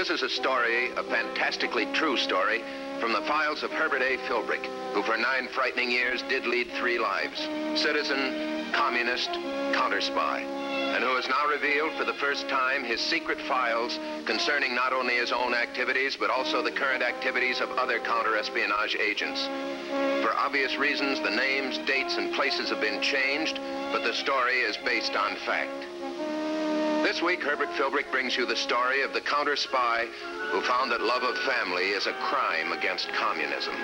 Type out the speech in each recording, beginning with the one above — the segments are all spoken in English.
This is a story, a fantastically true story, from the files of Herbert A. Philbrick, who for 9 frightening years did lead 3 lives: citizen, communist, counter-spy, and who has now revealed for the first time his secret files concerning not only his own activities, but also the current activities of other counter-espionage agents. For obvious reasons, the names, dates, and places have been changed, but the story is based on fact. This week, Herbert Philbrick brings you the story of the counter-spy who found that love of family is a crime against communism.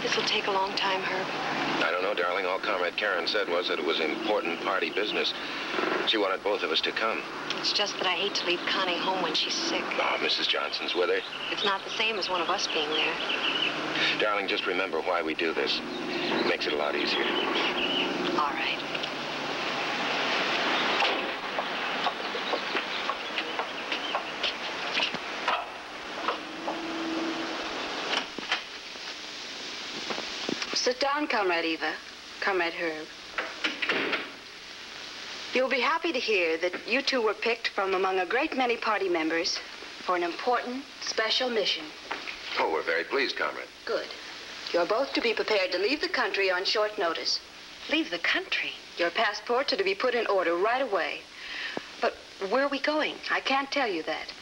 This will take a long time, Herb. I don't know, darling. All Comrade Karen said was that it was important party business. She wanted both of us to come. It's just that I hate to leave Connie home when she's sick. Oh, Mrs. Johnson's with her. It's not the same as one of us being there. Darling, just remember why we do this. It makes it a lot easier. All right. Sit down, Comrade Eva, Comrade Herb. You'll be happy to hear that you two were picked from among a great many party members for an important, special mission. Oh, we're very pleased, Comrade. Good. You're both to be prepared to leave the country on short notice. Leave the country? Your passports are to be put in order right away. But where are we going? I can't tell you that.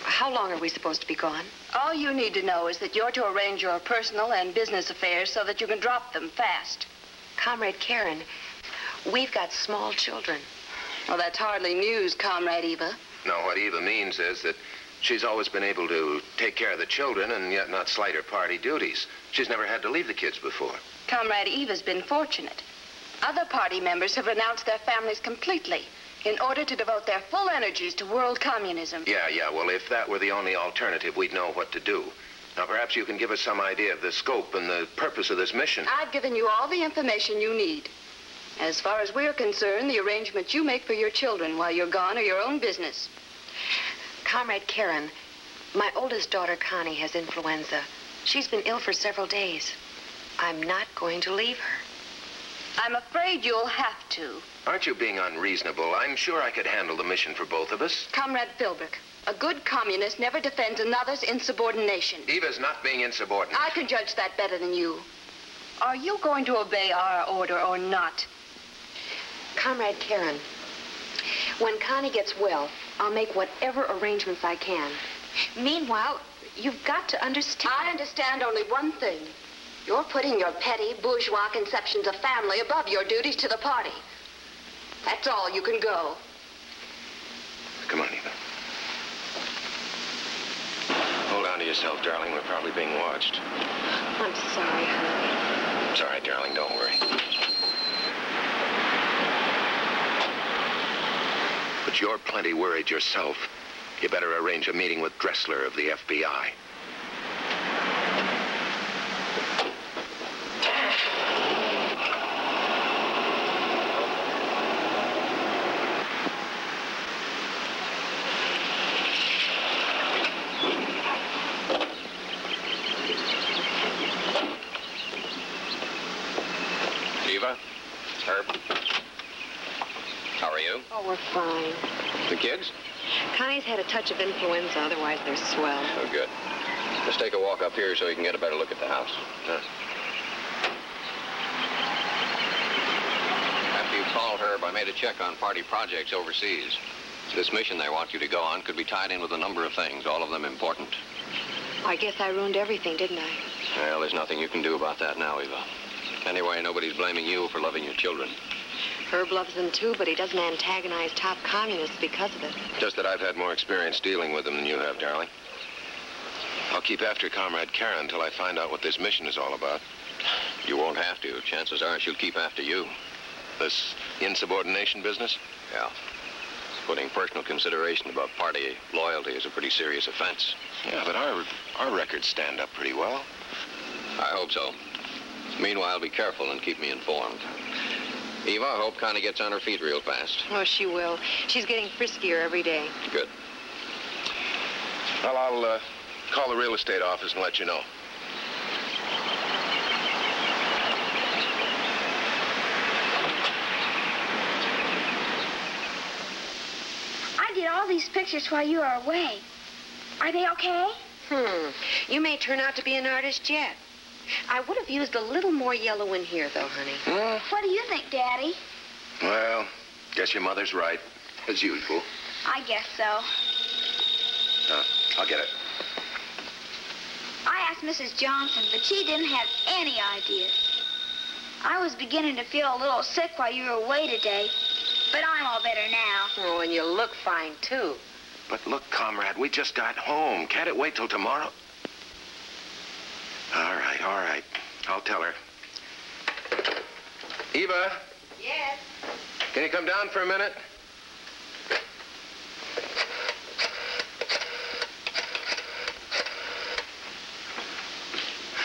How long are we supposed to be gone? All you need to know is that you're to arrange your personal and business affairs so that you can drop them fast. Comrade Karen, we've got small children. Well, that's hardly news, Comrade Eva. No, what Eva means is that she's always been able to take care of the children and yet not slight her party duties. She's never had to leave the kids before. Comrade Eva's been fortunate. Other party members have renounced their families completely in order to devote their full energies to world communism. Yeah. Well, if that were the only alternative, we'd know what to do. Now, perhaps you can give us some idea of the scope and the purpose of this mission. I've given you all the information you need. As far as we're concerned, the arrangements you make for your children while you're gone are your own business. Comrade Karen, my oldest daughter, Connie, has influenza. She's been ill for several days. I'm not going to leave her. I'm afraid you'll have to. Aren't you being unreasonable? I'm sure I could handle the mission for both of us. Comrade Philbrick, a good communist never defends another's insubordination. Eva's not being insubordinate. I can judge that better than you. Are you going to obey our order or not? Comrade Karen, when Connie gets well, I'll make whatever arrangements I can. Meanwhile, you've got to understand. I understand only one thing. You're putting your petty, bourgeois conceptions of family above your duties to the party. That's all. You can go. Come on, Eva. Hold on to yourself, darling. We're probably being watched. I'm sorry, Herb. It's all right, darling. Don't worry. But you're plenty worried yourself. You better arrange a meeting with Dressler of the FBI. Eva? Herb? How are you? Oh, we're fine. The kids? Connie's had a touch of influenza, otherwise they're swell. Oh, good. Let's take a walk up here so you can get a better look at the house. Huh? After you called Herb, I made a check on party projects overseas. This mission they want you to go on could be tied in with a number of things, all of them important. I guess I ruined everything, didn't I? Well, there's nothing you can do about that now, Eva. Anyway, nobody's blaming you for loving your children. Herb loves them too, but he doesn't antagonize top communists because of it. Just that I've had more experience dealing with them than you have, darling. I'll keep after Comrade Karen until I find out what this mission is all about. You won't have to. Chances are she'll keep after you. This insubordination business? Yeah. Putting personal consideration above party loyalty is a pretty serious offense. Yeah, but our records stand up pretty well. I hope so. Meanwhile, be careful and keep me informed. Eva, I hope Connie gets on her feet real fast. Oh, she will. She's getting friskier every day. Good. Well, I'll call the real estate office and let you know. I did all these pictures while you were away. Are they okay? You may turn out to be an artist yet. I would have used a little more yellow in here, though, honey. What do you think, Daddy? Well, guess your mother's right, as usual. I guess so. I'll get it. I asked Mrs. Johnson, but she didn't have any ideas. I was beginning to feel a little sick while you were away today, but I'm all better now. Oh, and you look fine, too. But look, comrade, we just got home. Can't it wait till tomorrow? All right. I'll tell her. Eva? Yes? Can you come down for a minute?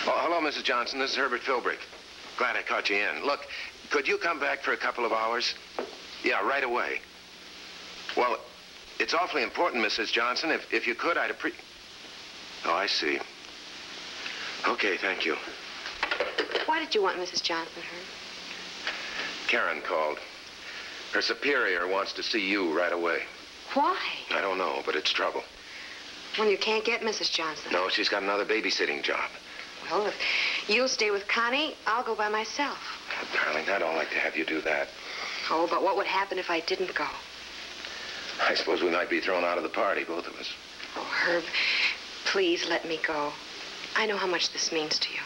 Oh, hello, Mrs. Johnson. This is Herbert Philbrick. Glad I caught you in. Look, could you come back for a couple of hours? Yeah, right away. Well, it's awfully important, Mrs. Johnson. If you could, I'd appreciate... Oh, I see. Okay, thank you. Why did you want Mrs. Johnson, Herb? Karen called. Her superior wants to see you right away. Why? I don't know, but it's trouble. Well, you can't get Mrs. Johnson. No, she's got another babysitting job. Well, if you'll stay with Connie, I'll go by myself. Oh, darling, I don't like to have you do that. Oh, but what would happen if I didn't go? I suppose we might be thrown out of the party, both of us. Oh, Herb, please let me go. I know how much this means to you.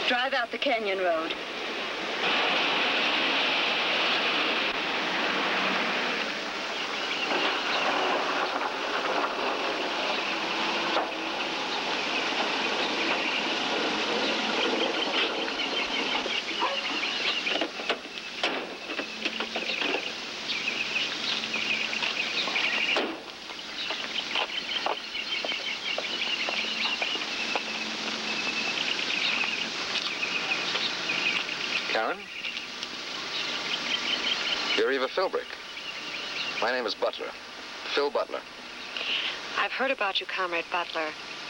Drive out the canyon road. Karen? You're Eva Philbrick. My name is Butler. Phil Butler. I've heard about you, Comrade Butler.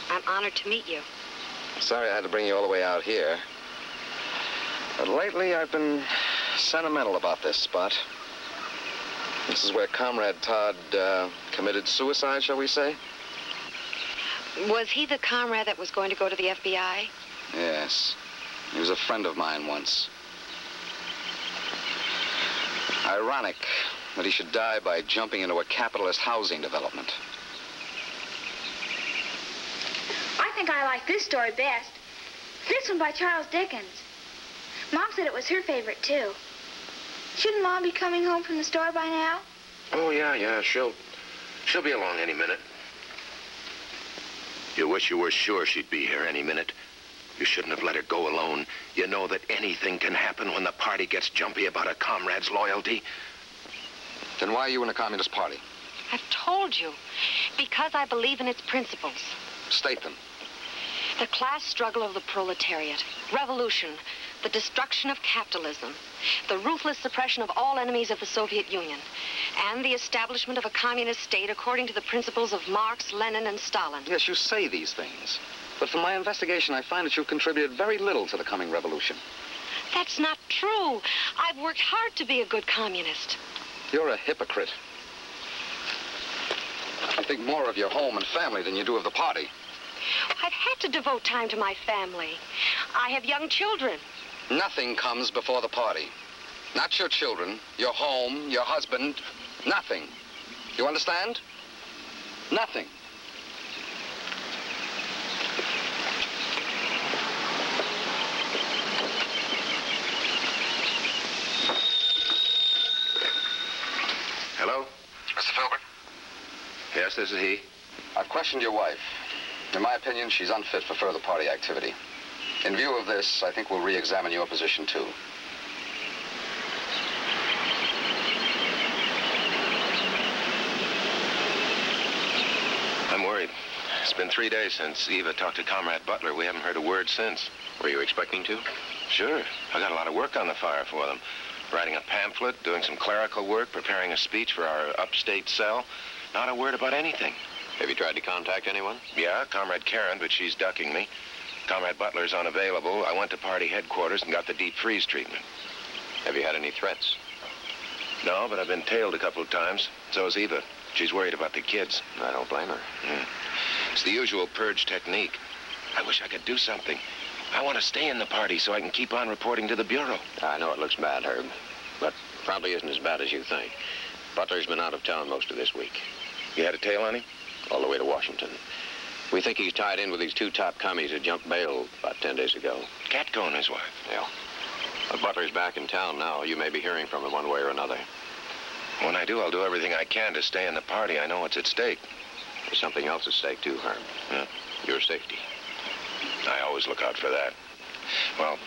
I'm honored to meet you. Sorry I had to bring you all the way out here. But lately I've been sentimental about this spot. This is where Comrade Todd committed suicide, shall we say? Was he the comrade that was going to go to the FBI? Yes. He was a friend of mine once. Ironic that he should die by jumping into a capitalist housing development. I think I like this story best. This one by Charles Dickens. Mom said it was her favorite, too. Shouldn't Mom be coming home from the store by now? Oh, yeah. She'll be along any minute. You wish you were sure she'd be here any minute. You shouldn't have let her go alone. You know that anything can happen when the party gets jumpy about a comrade's loyalty. Then why are you in the Communist Party? I've told you. Because I believe in its principles. State them. The class struggle of the proletariat, revolution, the destruction of capitalism, the ruthless suppression of all enemies of the Soviet Union, and the establishment of a communist state according to the principles of Marx, Lenin, and Stalin. Yes, you say these things. But from my investigation, I find that you've contributed very little to the coming revolution. That's not true. I've worked hard to be a good communist. You're a hypocrite. You think more of your home and family than you do of the party. I've had to devote time to my family. I have young children. Nothing comes before the party. Not your children, your home, your husband, nothing. You understand? Nothing. Hello? Mr. Philbrick? this is he. I've questioned your wife. In my opinion, she's unfit for further party activity. In view of this, I think we'll re-examine your position, too. I'm worried. It's been 3 days since Eva talked to Comrade Butler. We haven't heard a word since. Were you expecting to? Sure. I got a lot of work on the fire for them. Writing a pamphlet, doing some clerical work, preparing a speech for our upstate cell. Not a word about anything. Have you tried to contact anyone? Yeah, Comrade Karen, but she's ducking me. Comrade Butler's unavailable. I went to party headquarters and got the deep freeze treatment. Have you had any threats? No, but I've been tailed a couple of times. So is Eva. She's worried about the kids. I don't blame her. It's the usual purge technique. I wish I could do something. I want to stay in the party so I can keep on reporting to the Bureau. I know it looks bad, Herb, but probably isn't as bad as you think. Butler's been out of town most of this week. You had a tail on him? All the way to Washington. We think he's tied in with these two top commies who jumped bail about 10 days ago. Catco and his wife. Yeah. But Butler's back in town now. You may be hearing from him one way or another. When I do, I'll do everything I can to stay in the party. I know what's at stake. There's something else at stake, too, Herb. Yeah? Your safety. I always look out for that. Well,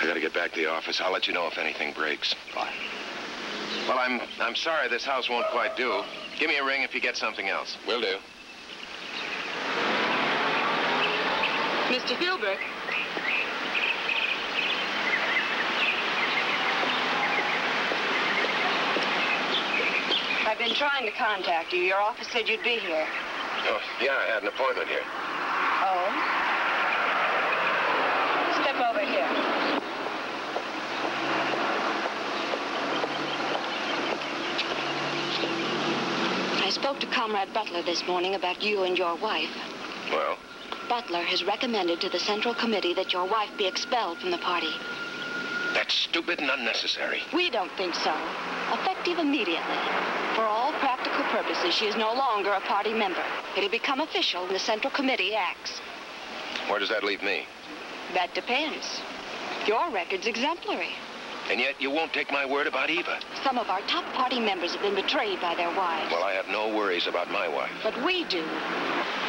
I gotta get back to the office. I'll let you know if anything breaks. Fine. Well, I'm sorry this house won't quite do. Give me a ring if you get something else. Will do. Mr. Philbrick. I've been trying to contact you. Your office said you'd be here. Oh, yeah, I had an appointment here. Oh? Step over here. I spoke to Comrade Butler this morning about you and your wife. Well? Butler has recommended to the Central Committee that your wife be expelled from the party. That's stupid and unnecessary. We don't think so. Effective immediately. For all practical purposes, she is no longer a party member. It'll become official when the Central Committee acts. Where does that leave me? That depends. Your record's exemplary. And yet you won't take my word about Eva. Some of our top party members have been betrayed by their wives. Well, I have no worries about my wife. But we do.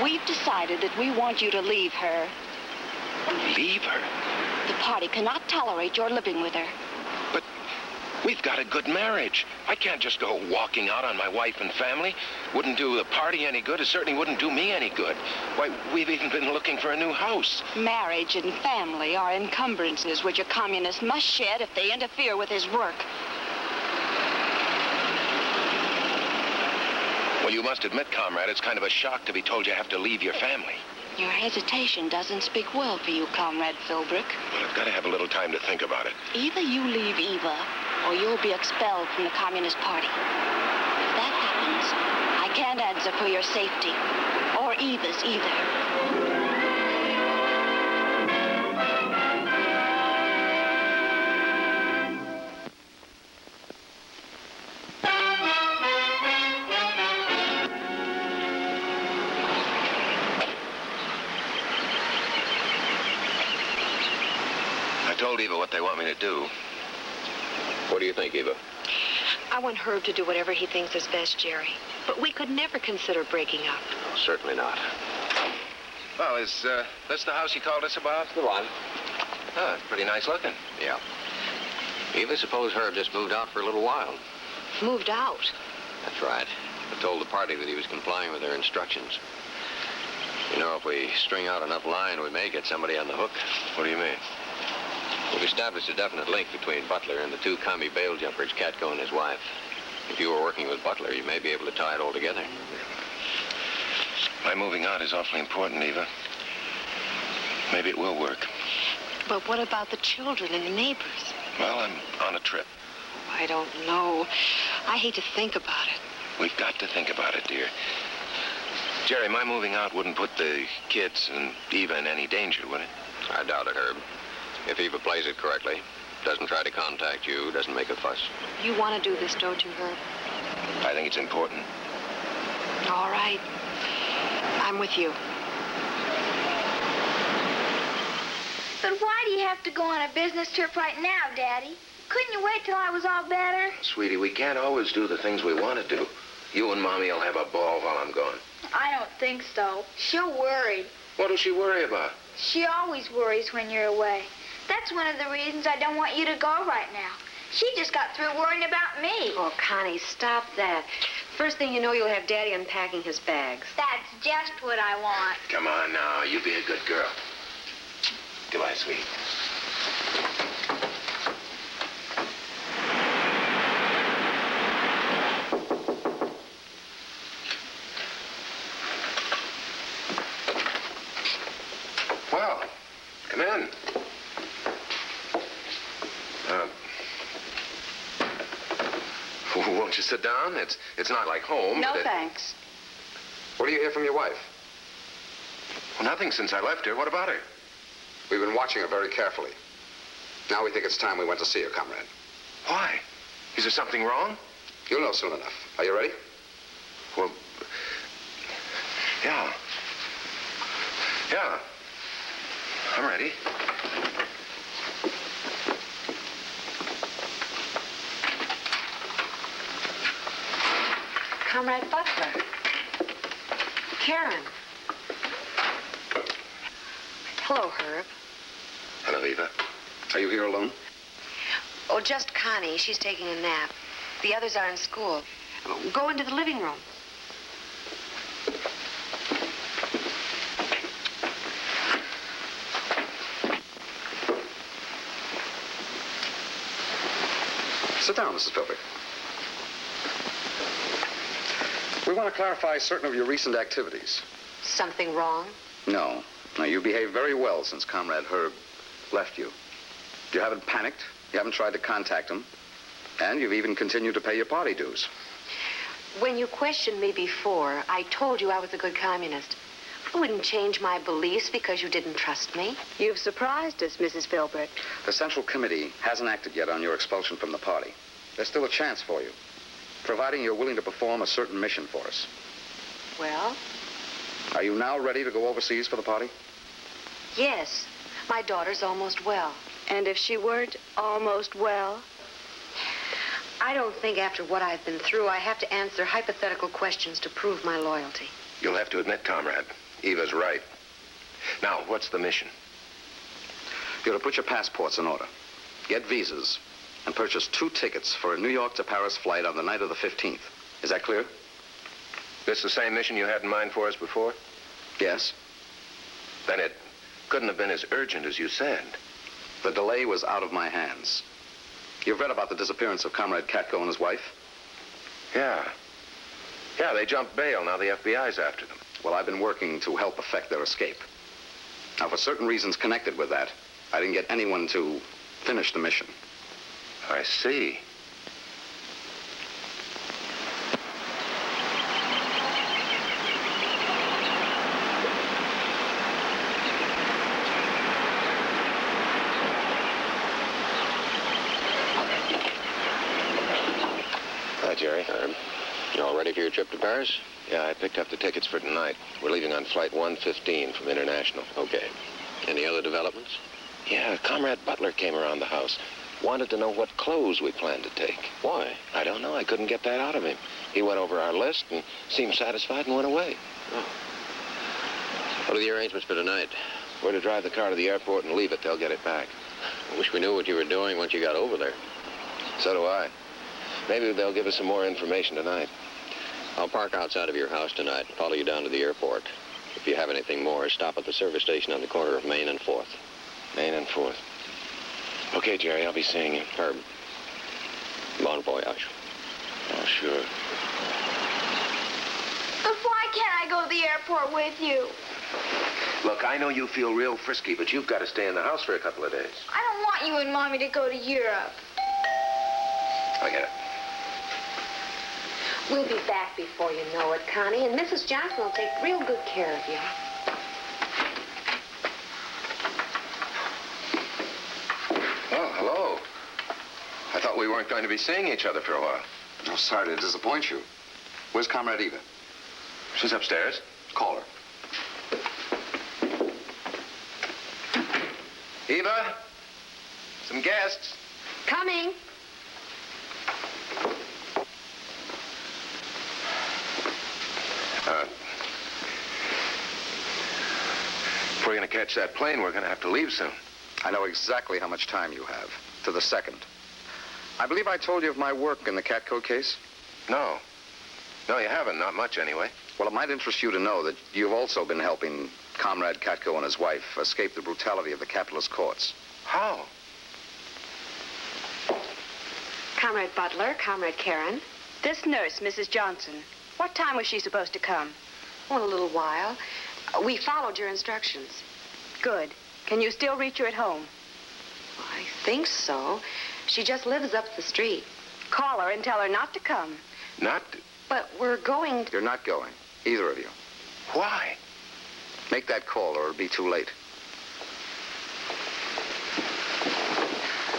We've decided that we want you to leave her. Leave her? The party cannot tolerate your living with her. But we've got a good marriage. I can't just go walking out on my wife and family. Wouldn't do the party any good. It certainly wouldn't do me any good. Why, we've even been looking for a new house. Marriage and family are encumbrances which a communist must shed if they interfere with his work. Well, you must admit, comrade, it's kind of a shock to be told you have to leave your family. Your hesitation doesn't speak well for you, Comrade Philbrick. Well, I've got to have a little time to think about it. Either you leave Eva, or you'll be expelled from the Communist Party. If that happens, I can't answer for your safety, or Eva's either. I told Eva what they want me to do. What do you think, Eva? I want Herb to do whatever he thinks is best, Jerry. But we could never consider breaking up. No, certainly not. Well, is this the house you called us about? The one. Oh, it's pretty nice looking. Yeah. Eva, suppose Herb just moved out for a little while. Moved out? That's right. I told the party that he was complying with their instructions. You know, if we string out enough line, we may get somebody on the hook. What do you mean? We've established a definite link between Butler and the two commie bail jumpers, Catco and his wife. If you were working with Butler, you may be able to tie it all together. My moving out is awfully important, Eva. Maybe it will work. But what about the children and the neighbors? Well, I'm on a trip. I don't know. I hate to think about it. We've got to think about it, dear. Jerry, my moving out wouldn't put the kids and Eva in any danger, would it? I doubt it, Herb. If Eva plays it correctly, doesn't try to contact you, doesn't make a fuss. You want to do this, don't you, Herb? I think it's important. All right. I'm with you. But why do you have to go on a business trip right now, Daddy? Couldn't you wait till I was all better? Sweetie, we can't always do the things we want to do. You and Mommy will have a ball while I'm gone. I don't think so. She'll worry. What'll she worry about? She always worries when you're away. That's one of the reasons I don't want you to go right now. She just got through worrying about me. Oh, Connie, stop that. First thing you know, you'll have Daddy unpacking his bags. That's just what I want. Come on now, you be a good girl. Goodbye, sweetie. Well, come in. Won't you sit down? It's not like home. No, thanks. What do you hear from your wife? Well, nothing since I left her. What about her? We've been watching her very carefully. Now we think it's time we went to see her, comrade. Why? Is there something wrong? You'll know soon enough. Are you ready? Well, yeah. Yeah. I'm ready. Comrade Butler. Karen. Hello, Herb. Hello, Eva. Are you here alone? Oh, just Connie. She's taking a nap. The others are in school. Go into the living room. Sit down, Mrs. Philbrick. We want to clarify certain of your recent activities. Something wrong? No. No, you behaved very well since Comrade Herb left you. You haven't panicked. You haven't tried to contact him. And you've even continued to pay your party dues. When you questioned me before, I told you I was a good communist. I wouldn't change my beliefs because you didn't trust me. You've surprised us, Mrs. Philbrick. The Central Committee hasn't acted yet on your expulsion from the party. There's still a chance for you, providing you're willing to perform a certain mission for us. Well? Are you now ready to go overseas for the party? Yes. My daughter's almost well. And if she weren't almost well? I don't think after what I've been through, I have to answer hypothetical questions to prove my loyalty. You'll have to admit, comrade, Eva's right. Now, what's the mission? You're to put your passports in order, get visas, and purchase 2 tickets for a New York to Paris flight on the night of the 15th. Is that clear? This the same mission you had in mind for us before? Yes. Then it couldn't have been as urgent as you said. The delay was out of my hands. You've read about the disappearance of Comrade Katko and his wife? Yeah. Yeah, they jumped bail. Now the FBI's after them. Well, I've been working to help effect their escape. Now, for certain reasons connected with that, I didn't get anyone to finish the mission. I see. Hi, Jerry. You all ready for your trip to Paris? Yeah, I picked up the tickets for tonight. We're leaving on flight 115 from International. Okay. Any other developments? Yeah, Comrade Butler came around the house. Wanted to know what clothes we planned to take. Why? I don't know. I couldn't get that out of him. He went over our list and seemed satisfied and went away. Oh. What are the arrangements for tonight? We're to drive the car to the airport and leave it. They'll get it back. I wish we knew what you were doing once you got over there. So do I. Maybe they'll give us some more information tonight. I'll park outside of your house tonight and follow you down to the airport. If you have anything more, stop at the service station on the corner of Main and 4th. Main and 4th. Okay, Jerry, I'll be seeing you. Herb. Bon voyage. Oh, sure. But why can't I go to the airport with you? Look, I know you feel real frisky, but you've got to stay in the house for a couple of days. I don't want you and Mommy to go to Europe. I get it. We'll be back before you know it, Connie, and Mrs. Johnson will take real good care of you. Oh, hello. I thought we weren't going to be seeing each other for a while. Oh, sorry to disappoint you. Where's Comrade Eva? She's upstairs. Call her. Eva? Some guests. Coming. we're going to catch that plane, we're going to have to leave soon. I know exactly how much time you have, to the second. I believe I told you of my work in the Catco case. No. No, you haven't. Not much, anyway. Well, it might interest you to know that you've also been helping Comrade Catco and his wife escape the brutality of the capitalist courts. How? Comrade Butler, Comrade Karen. This nurse, Mrs. Johnson, what time was she supposed to come? Oh, a little while. We followed your instructions. Good. Can you still reach her at home? I think so. She just lives up the street. Call her and tell her not to come. Not... But we're going... You're not going, either of you. Why? Make that call or it'll be too late.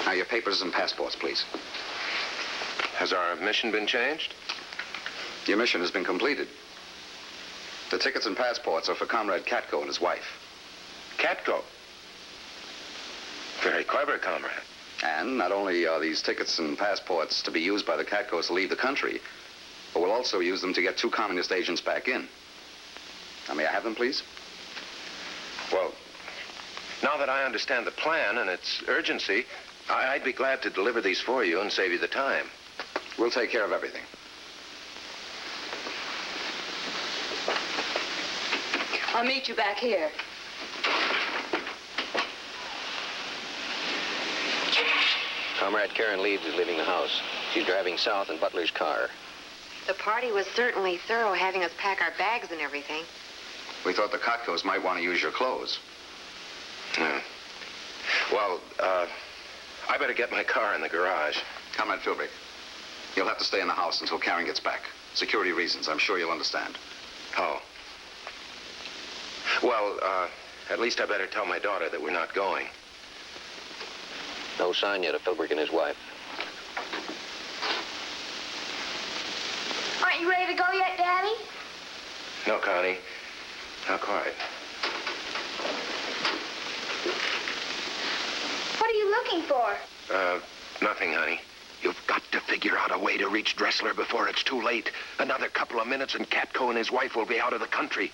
Now, your papers and passports, please. Has our mission been changed? Your mission has been completed. The tickets and passports are for Comrade Catco and his wife. Catco? Very clever, Comrade. And not only are these tickets and passports to be used by the Catcos to leave the country, but we'll also use them to get 2 communist agents back in. Now, may I have them, please? Well, now that I understand the plan and its urgency, I'd be glad to deliver these for you and save you the time. We'll take care of everything. I'll meet you back here. Comrade Karen Leeds is leaving the house. She's driving south in Butler's car. The party was certainly thorough, having us pack our bags and everything. We thought the Catcos might want to use your clothes. Yeah. Well, I better get my car in the garage. Comrade Philbrick, you'll have to stay in the house until Karen gets back. Security reasons, I'm sure you'll understand. Oh. Well, at least I better tell my daughter that we're not going. No sign yet of Philbrick and his wife. Aren't you ready to go yet, Daddy? No, Connie. Not quite. What are you looking for? Nothing, honey. You've got to figure out a way to reach Dressler before it's too late. Another couple of minutes and Catco and his wife will be out of the country.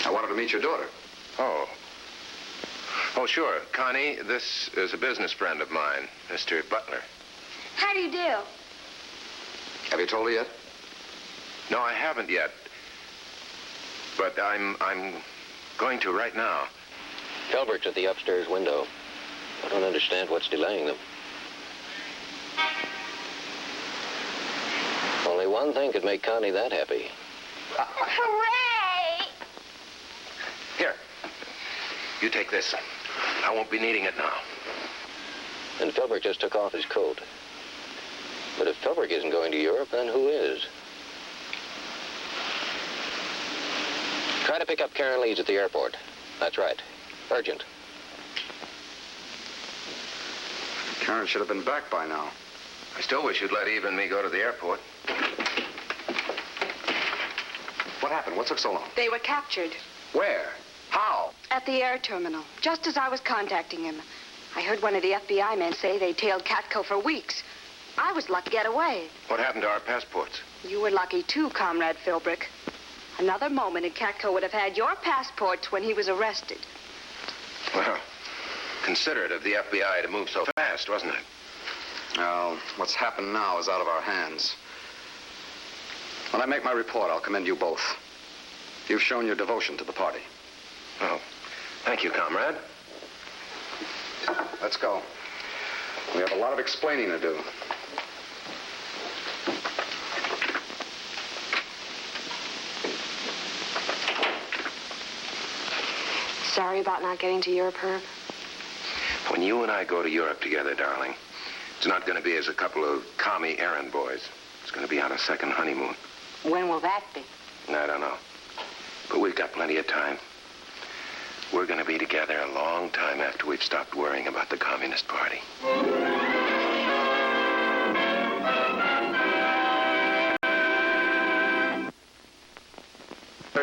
I wanted to meet your daughter. Oh. Oh, sure. Connie, this is a business friend of mine, Mr. Butler. How do you do? Have you told her yet? No, I haven't yet. But I'm going to right now. Philbrick's at the upstairs window. I don't understand what's delaying them. Only one thing could make Connie that happy. Hooray! Here. You take this. I won't be needing it now. And Philbrick just took off his coat. But if Philbrick isn't going to Europe, then who is? Try to pick up Karen Leeds at the airport. That's right. Urgent. Karen should have been back by now. I still wish you'd let Eva and me go to the airport. What happened? What took so long? They were captured Where? How? at the air terminal, just as I was contacting him. I heard one of the FBI men say they tailed Catco for weeks. I was lucky to get away. What happened to our passports? You were lucky too, Comrade Philbrick. Another moment and Catco would have had your passports when he was arrested. Well, considerate of the FBI to move so fast, wasn't it? Well, what's happened now is out of our hands. When I make my report, I'll commend you both. You've shown your devotion to the party. Oh, thank you, comrade. Let's go. We have a lot of explaining to do. Sorry about not getting to Europe, Herb. When you and I go to Europe together, darling, it's not going to be as a couple of commie errand boys. It's going to be on a second honeymoon. When will that be? I don't know. But we've got plenty of time. We're going to be together a long time after we've stopped worrying about the Communist Party.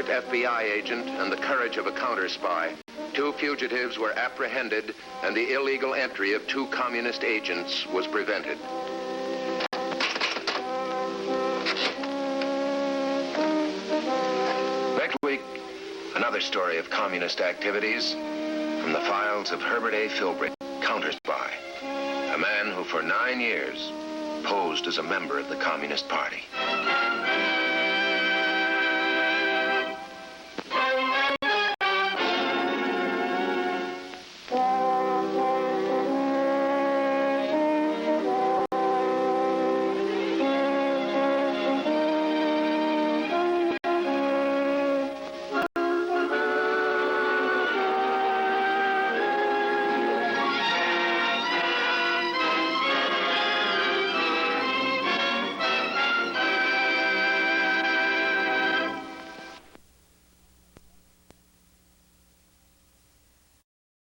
FBI agent and the courage of a counter-spy, 2 fugitives were apprehended and the illegal entry of 2 communist agents was prevented. Another story of communist activities from the files of Herbert A. Philbrick, counter-spy. A man who for 9 years posed as a member of the Communist Party.